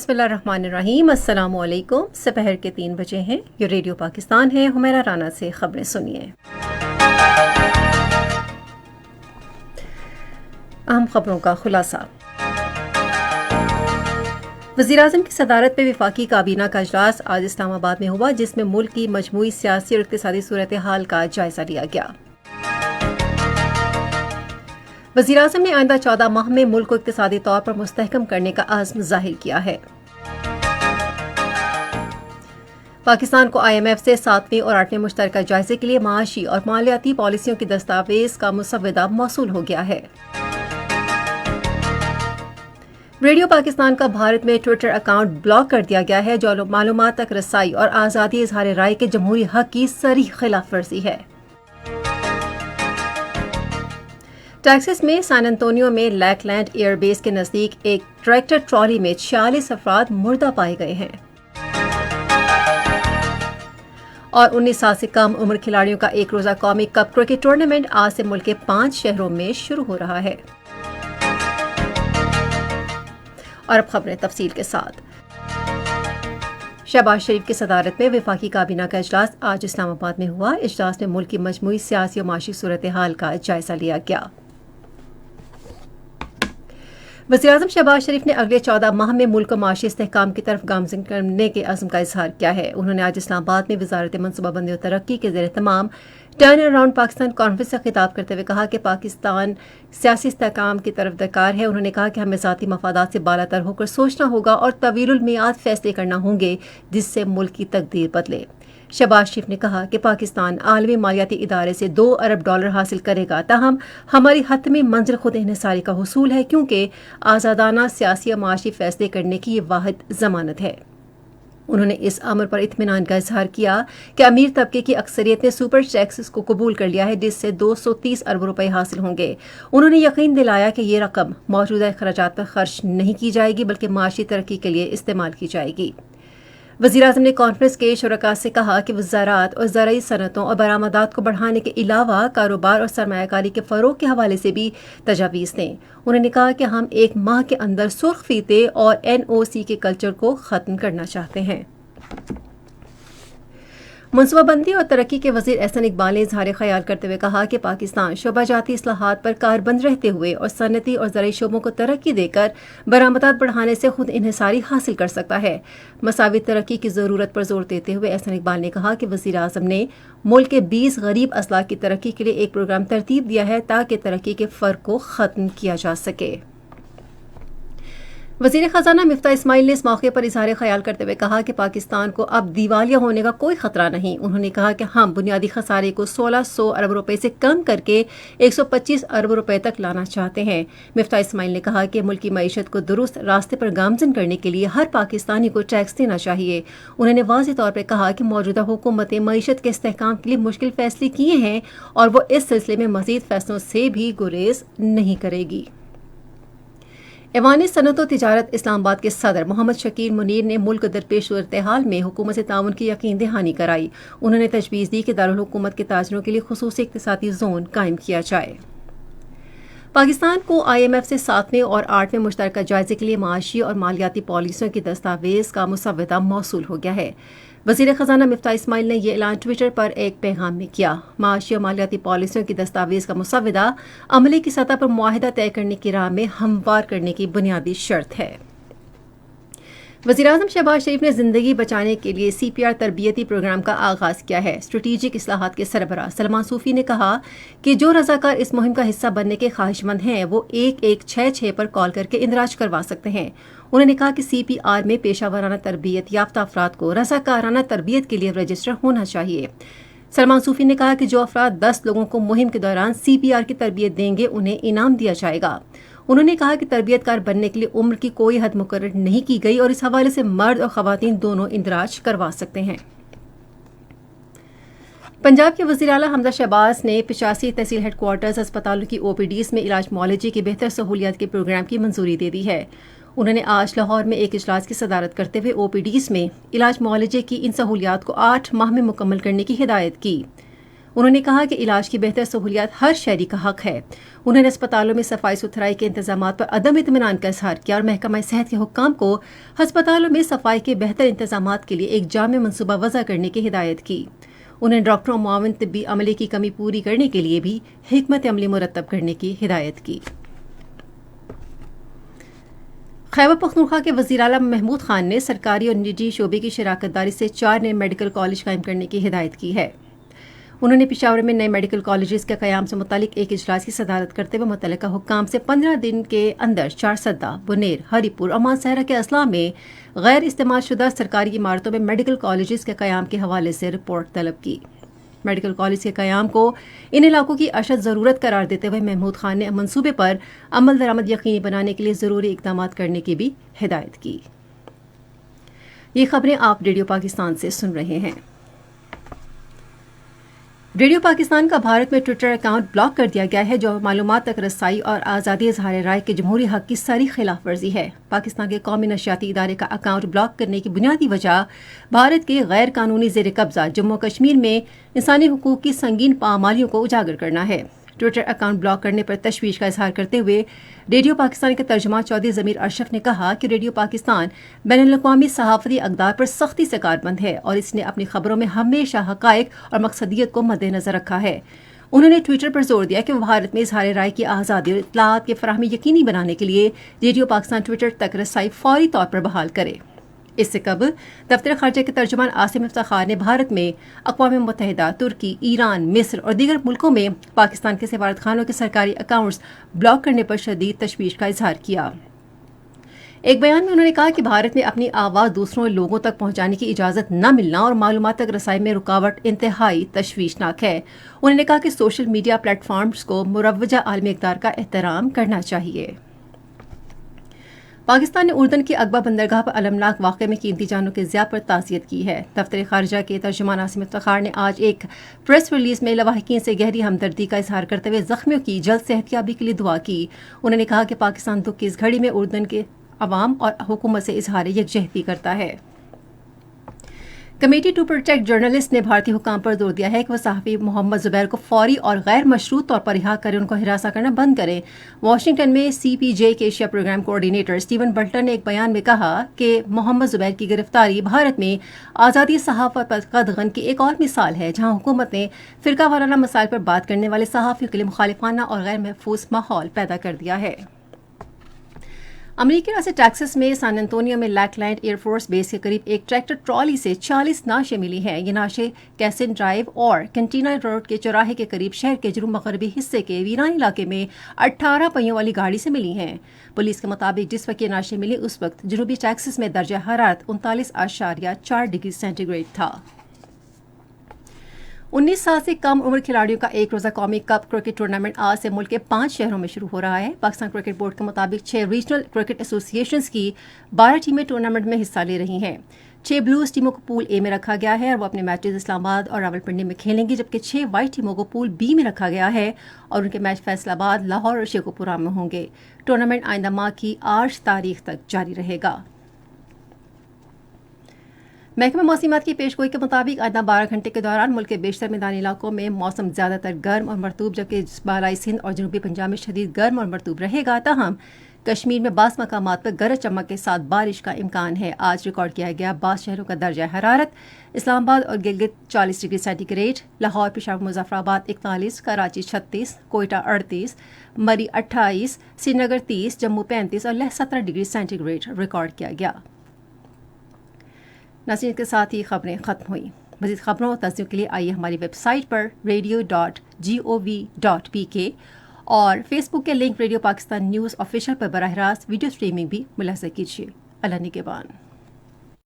بسم اللہ الرحمن الرحیم۔ السلام علیکم۔ سپہر کے 3 بجے ہیں۔ یہ ریڈیو پاکستان ہے۔ حمیرہ رانا سے خبریں سنیے۔ اہم خبروں کا خلاصہ۔ وزیراعظم کی صدارت میں وفاقی کابینہ کا اجلاس آج اسلام آباد میں ہوا، جس میں ملک کی مجموعی سیاسی اور اقتصادی صورتحال کا جائزہ لیا گیا۔ وزیراعظم نے آئندہ 14 ماہ میں ملک کو اقتصادی طور پر مستحکم کرنے کا عزم ظاہر کیا ہے۔ پاکستان کو IMF سے 7ویں اور 8ویں مشترکہ جائزے کے لیے معاشی اور مالیاتی پالیسیوں کی دستاویز کا مسودہ موصول ہو گیا ہے۔ ریڈیو پاکستان کا بھارت میں ٹویٹر اکاؤنٹ بلاک کر دیا گیا ہے، جو معلومات تک رسائی اور آزادی اظہار رائے کے جمہوری حق کی صریح خلاف ورزی ہے۔ ٹیکساس میں سان انطونیو میں لیک لینڈ ایئر بیس کے نزدیک ایک ٹریکٹر ٹرالی میں 46 افراد مردہ پائے گئے ہیں، اور 19 سال سے کم عمر کھلاڑیوں کا ایک روزہ قومی کپ کرکٹ ٹورنامنٹ آج سے ملک کے 5 شہروں میں شروع ہو رہا ہے۔ اور اب خبریں تفصیل کے ساتھ۔ شہباز شریف کی صدارت میں وفاقی کابینہ کا اجلاس آج اسلام آباد میں ہوا۔ اجلاس میں ملک کی مجموعی سیاسی و معاشی صورتحال کا جائزہ لیا گیا۔ وزیراعظم شہباز شریف نے اگلے 14 ماہ میں ملک کو معاشی استحکام کی طرف گامزن کرنے کے عزم کا اظہار کیا ہے۔ انہوں نے آج اسلام آباد میں وزارت منصوبہ بندی و ترقی کے زیر اہتمام ٹرن اراؤنڈ پاکستان کانفرنس سے خطاب کرتے ہوئے کہا کہ پاکستان سیاسی استحکام کی طرف درکار ہے۔ انہوں نے کہا کہ ہمیں ذاتی مفادات سے بالا تر ہو کر سوچنا ہوگا اور طویل المیعاد فیصلے کرنا ہوں گے جس سے ملک کی تقدیر بدلے۔ شہباز شریف نے کہا کہ پاکستان عالمی مالیاتی ادارے سے $2 ارب حاصل کرے گا، تاہم ہماری حتمی منزل خود انحصاری کا حصول ہے، کیونکہ آزادانہ سیاسی اور معاشی فیصلے کرنے کی یہ واحد ضمانت ہے۔ انہوں نے اس امر پر اطمینان کا اظہار کیا کہ امیر طبقے کی اکثریت نے سپر ٹیکس کو قبول کر لیا ہے، جس سے 230 ارب روپے حاصل ہوں گے۔ انہوں نے یقین دلایا کہ یہ رقم موجودہ اخراجات پر خرچ نہیں کی جائے گی بلکہ معاشی ترقی کے لیے استعمال کی جائے گی۔ وزیراعظم نے کانفرنس کے شرکاء سے کہا کہ وہ زراعت اور زرعی صنعتوں اور برآمدات کو بڑھانے کے علاوہ کاروبار اور سرمایہ کاری کے فروغ کے حوالے سے بھی تجاویز دیں۔ انہوں نے کہا کہ ہم 1 ماہ کے اندر سرخ فیتے اور NOC کے کلچر کو ختم کرنا چاہتے ہیں۔ منصوبہ بندی اور ترقی کے وزیر احسن اقبال نے اظہار خیال کرتے ہوئے کہا کہ پاکستان شعبہ جاتی اصلاحات پر کاربند رہتے ہوئے اور صنعتی اور زرعی شعبوں کو ترقی دے کر برآمدات بڑھانے سے خود انحصاری حاصل کر سکتا ہے۔ مساوی ترقی کی ضرورت پر زور دیتے ہوئے احسن اقبال نے کہا کہ وزیر اعظم نے ملک کے 20 غریب اضلاع کی ترقی کے لیے ایک پروگرام ترتیب دیا ہے تاکہ ترقی کے فرق کو ختم کیا جا سکے۔ وزیر خزانہ مفتاح اسماعیل نے اس موقع پر اظہار خیال کرتے ہوئے کہا کہ پاکستان کو اب دیوالیہ ہونے کا کوئی خطرہ نہیں۔ انہوں نے کہا کہ ہم بنیادی خسارے کو 1600 ارب روپے سے کم کر کے 125 ارب روپے تک لانا چاہتے ہیں۔ مفتاح اسماعیل نے کہا کہ ملک کی معیشت کو درست راستے پر گامزن کرنے کے لیے ہر پاکستانی کو ٹیکس دینا چاہیے۔ انہوں نے واضح طور پر کہا کہ موجودہ حکومتیں معیشت کے استحکام کے لیے مشکل فیصلے کیے ہیں اور وہ اس سلسلے میں مزید فیصلوں سے بھی گریز نہیں کرے گی۔ ایوان صنعت و تجارت اسلام آباد کے صدر محمد شکیل منیر نے ملک درپیش صورتحال میں حکومت سے تعاون کی یقین دہانی کرائی۔ انہوں نے تجویز دی کہ دارالحکومت کے تاجروں کے لیے خصوصی اقتصادی زون قائم کیا جائے۔ پاکستان کو IMF سے 7ویں اور 8ویں مشترکہ جائزے کے لیے معاشی اور مالیاتی پالیسیوں کی دستاویز کا مسودہ موصول ہو گیا ہے۔ وزیر خزانہ مفتاح اسماعیل نے یہ اعلان ٹویٹر پر ایک پیغام میں کیا۔ معاشی اور مالیاتی پالیسیوں کی دستاویز کا مسودہ عملے کی سطح پر معاہدہ طے کرنے کی راہ میں ہموار کرنے کی بنیادی شرط ہے۔ وزیراعظم شہباز شریف نے زندگی بچانے کے لیے CPR تربیتی پروگرام کا آغاز کیا ہے۔ اسٹریٹجک اصلاحات کے سربراہ سلمان صوفی نے کہا کہ جو رضاکار اس مہم کا حصہ بننے کے خواہش مند ہیں وہ 1166 پر کال کر کے اندراج کروا سکتے ہیں۔ انہوں نے کہا کہ CPR میں پیشہ ورانہ تربیت یافتہ افراد کو رضاکارانہ تربیت کے لیے رجسٹر ہونا چاہیے۔ سلمان صوفی نے کہا کہ جو افراد 10 لوگوں کو مہم کے دوران CPR کی تربیت دیں گے انہیں انعام دیا جائے گا۔ انہوں نے کہا کہ تربیت کار بننے کے لیے عمر کی کوئی حد مقرر نہیں کی گئی اور اس حوالے سے مرد اور خواتین دونوں اندراج کروا سکتے ہیں۔ پنجاب کے وزیر اعلیٰ حمزہ شہباز نے 85 تحصیل ہیڈ کوارٹرز اسپتالوں کی OPDs میں علاج معالجے کی بہتر سہولیات کے پروگرام کی منظوری دے دی ہے۔ انہوں نے آج لاہور میں ایک اجلاس کی صدارت کرتے ہوئے OPDs میں علاج معالجے کی ان سہولیات کو 8 ماہ میں مکمل کرنے کی ہدایت کی۔ انہوں نے کہا کہ علاج کی بہتر سہولیات ہر شہری کا حق ہے. انہوں نے اسپتالوں میں صفائی ستھرائی کے انتظامات پر عدم اطمینان کا اظہار کیا اور محکمہ صحت کے حکام کو ہسپتالوں میں صفائی کے بہتر انتظامات کے لیے ایک جامع منصوبہ وضع کرنے کی ہدایت کی. انہوں نے ڈاکٹروں معاون طبی عملے کی کمی پوری کرنے کے لیے بھی حکمت عملی مرتب کرنے کی ہدایت کی. خیبر پختونخوا کے وزیر اعلیٰ محمود خان نے سرکاری اور نجی شعبے کی شراکت داری سے 4 نئے میڈیکل کالج قائم کرنے کی ہدایت کی ہے. انہوں نے پشاور میں نئے میڈیکل کالجز کے قیام سے متعلق ایک اجلاس کی صدارت کرتے ہوئے متعلقہ حکام سے 15 دن کے اندر چارسدہ، بنیر، ہری پور اور مانسہرہ کے اضلاع میں غیر استعمال شدہ سرکاری عمارتوں میں میڈیکل کالجز کے قیام کے حوالے سے رپورٹ طلب کی. میڈیکل کالج کے قیام کو ان علاقوں کی اشد ضرورت قرار دیتے ہوئے محمود خان نے منصوبے پر عمل درآمد یقینی بنانے کے لیے ضروری اقدامات کرنے کی بھی ہدایت کی. یہ خبریں آپ ریڈیو پاکستان سے سن رہے ہیں. ریڈیو پاکستان کا بھارت میں ٹویٹر اکاؤنٹ بلاک کر دیا گیا ہے، جو معلومات تک رسائی اور آزادی اظہار رائے کے جمہوری حق کی ساری خلاف ورزی ہے. پاکستان کے قومی نشریاتی ادارے کا اکاؤنٹ بلاک کرنے کی بنیادی وجہ بھارت کے غیر قانونی زیر قبضہ جموں کشمیر میں انسانی حقوق کی سنگین پامالیوں کو اجاگر کرنا ہے. ٹویٹر اکاؤنٹ بلاک کرنے پر تشویش کا اظہار کرتے ہوئے ریڈیو پاکستان کے ترجمان چودھری ضمیر ارشف نے کہا کہ ریڈیو پاکستان بین الاقوامی صحافتی اقدار پر سختی سے کاربند ہے اور اس نے اپنی خبروں میں ہمیشہ حقائق اور مقصدیت کو مد نظر رکھا ہے. انہوں نے ٹویٹر پر زور دیا کہ وہ بھارت میں اظہار رائے کی آزادی اور اطلاعات کی فراہمی یقینی بنانے کے لیے ریڈیو پاکستان ٹویٹر تک رسائی فوری طور پر بحال کرے. اس سے قبل دفتر خارجہ کے ترجمان عاصم افتخار نے بھارت میں اقوام متحدہ، ترکی، ایران، مصر اور دیگر ملکوں میں پاکستان کے سفارت خانوں کے سرکاری اکاؤنٹس بلاک کرنے پر شدید تشویش کا اظہار کیا. ایک بیان میں انہوں نے کہا کہ بھارت میں اپنی آواز دوسروں لوگوں تک پہنچانے کی اجازت نہ ملنا اور معلومات تک رسائی میں رکاوٹ انتہائی تشویشناک ہے. انہوں نے کہا کہ سوشل میڈیا پلیٹ فارمز کو مروجہ عالمی اقدار کا احترام کرنا چاہیے. پاکستان نے اردن کی اقبا بندرگاہ پر المناک واقعے میں قیمتی جانوں کے ضیاع پر تعزیت کی ہے. دفتر خارجہ کے ترجمان عاصم افتخار نے آج ایک پریس ریلیز میں لواحقین سے گہری ہمدردی کا اظہار کرتے ہوئے زخمیوں کی جلد صحتیابی کے لیے دعا کی. انہوں نے کہا کہ پاکستان دکھ کی اس گھڑی میں اردن کے عوام اور حکومت سے اظہار یکجہتی کرتا ہے. کمیٹی ٹو پروٹیکٹ جرنلسٹ نے بھارتی حکام پر زور دیا ہے کہ وہ صحافی محمد زبیر کو فوری اور غیر مشروط طور پر رہا کریں، ان کو ہراساں کرنا بند کریں. واشنگٹن میں سی پی جے کے Asia program coordinator Steven Butler نے ایک بیان میں کہا کہ محمد زبیر کی گرفتاری بھارت میں آزادی صحافت پر قدغن کی ایک اور مثال ہے، جہاں حکومت نے فرقہ وارانہ مسائل پر بات کرنے والے صحافیوں کے لیے مخالفانہ اور غیر محفوظ ماحول پیدا کر دیا ہے. امریکی ریاست ٹیکساس میں سان انطونیو میں Lackland air force base کے قریب ایک ٹریکٹر ٹرالی سے 40 نعشیں ملی ہیں. یہ نعشیں کیسن ڈرائیو اور کنٹینا روڈ کے چوراہے کے قریب شہر کے جنوب مغربی حصے کے ویران علاقے میں 18 پہیوں والی گاڑی سے ملی ہیں. پولیس کے مطابق جس وقت یہ نعشیں ملی اس وقت جنوبی ٹیکساس میں درجہ حرارت 39.4 ڈگری سینٹی گریڈ تھا. 19 سال سے کم عمر کھلاڑیوں کا ایک روزہ قومی کپ کرکٹ ٹورنامنٹ آج سے ملک کے 5 شہروں میں شروع ہو رہا ہے. پاکستان کرکٹ بورڈ کے مطابق 6 ریجنل کرکٹ ایسوسی ایشنز کی 12 ٹیمیں ٹورنامنٹ میں حصہ لے رہی ہیں. 6 بلوز ٹیموں کو پول اے میں رکھا گیا ہے اور وہ اپنے میچز اسلام آباد اور راولپنڈی میں کھیلیں گی، جبکہ 6 وائٹ ٹیموں کو پول بی میں رکھا گیا ہے اور ان کے میچ فیصل آباد، لاہور اور شیخوپورہ میں ہوں گے. ٹورنامنٹ آئندہ ماہ کی 8 تاریخ تک جاری رہے گا. محکمہ موسمیات کی پیش گوئی کے مطابق آئندہ 12 گھنٹے کے دوران ملک کے بیشتر میدانی علاقوں میں موسم زیادہ تر گرم اور مرطوب، جبکہ بالائی سندھ اور جنوبی پنجاب میں شدید گرم اور مرطوب رہے گا. تاہم کشمیر میں بعض مقامات پر گرج چمک کے ساتھ بارش کا امکان ہے. آج ریکارڈ کیا گیا بعض شہروں کا درجہ حرارت: اسلام آباد اور Gilgit 40 degree centigrade, Lahore, Peshawar, Muzaffarabad 41، Karachi 36، Quetta 38، مری 28، سری نگر 30، جموں 35 اور Leh 17 degree centigrade record کیا گیا. ناظرین، کے ساتھ ہی خبریں ختم ہوئیں. مزید خبروں اور تجزیوں کے لیے آئیے ہماری ویب سائٹ پر radio.gov.pk اور فیس بک کے link radio Pakistan news official پر براہ راست ویڈیو سٹریمنگ بھی ملاحظہ کیجیے. اللہ نگہبان.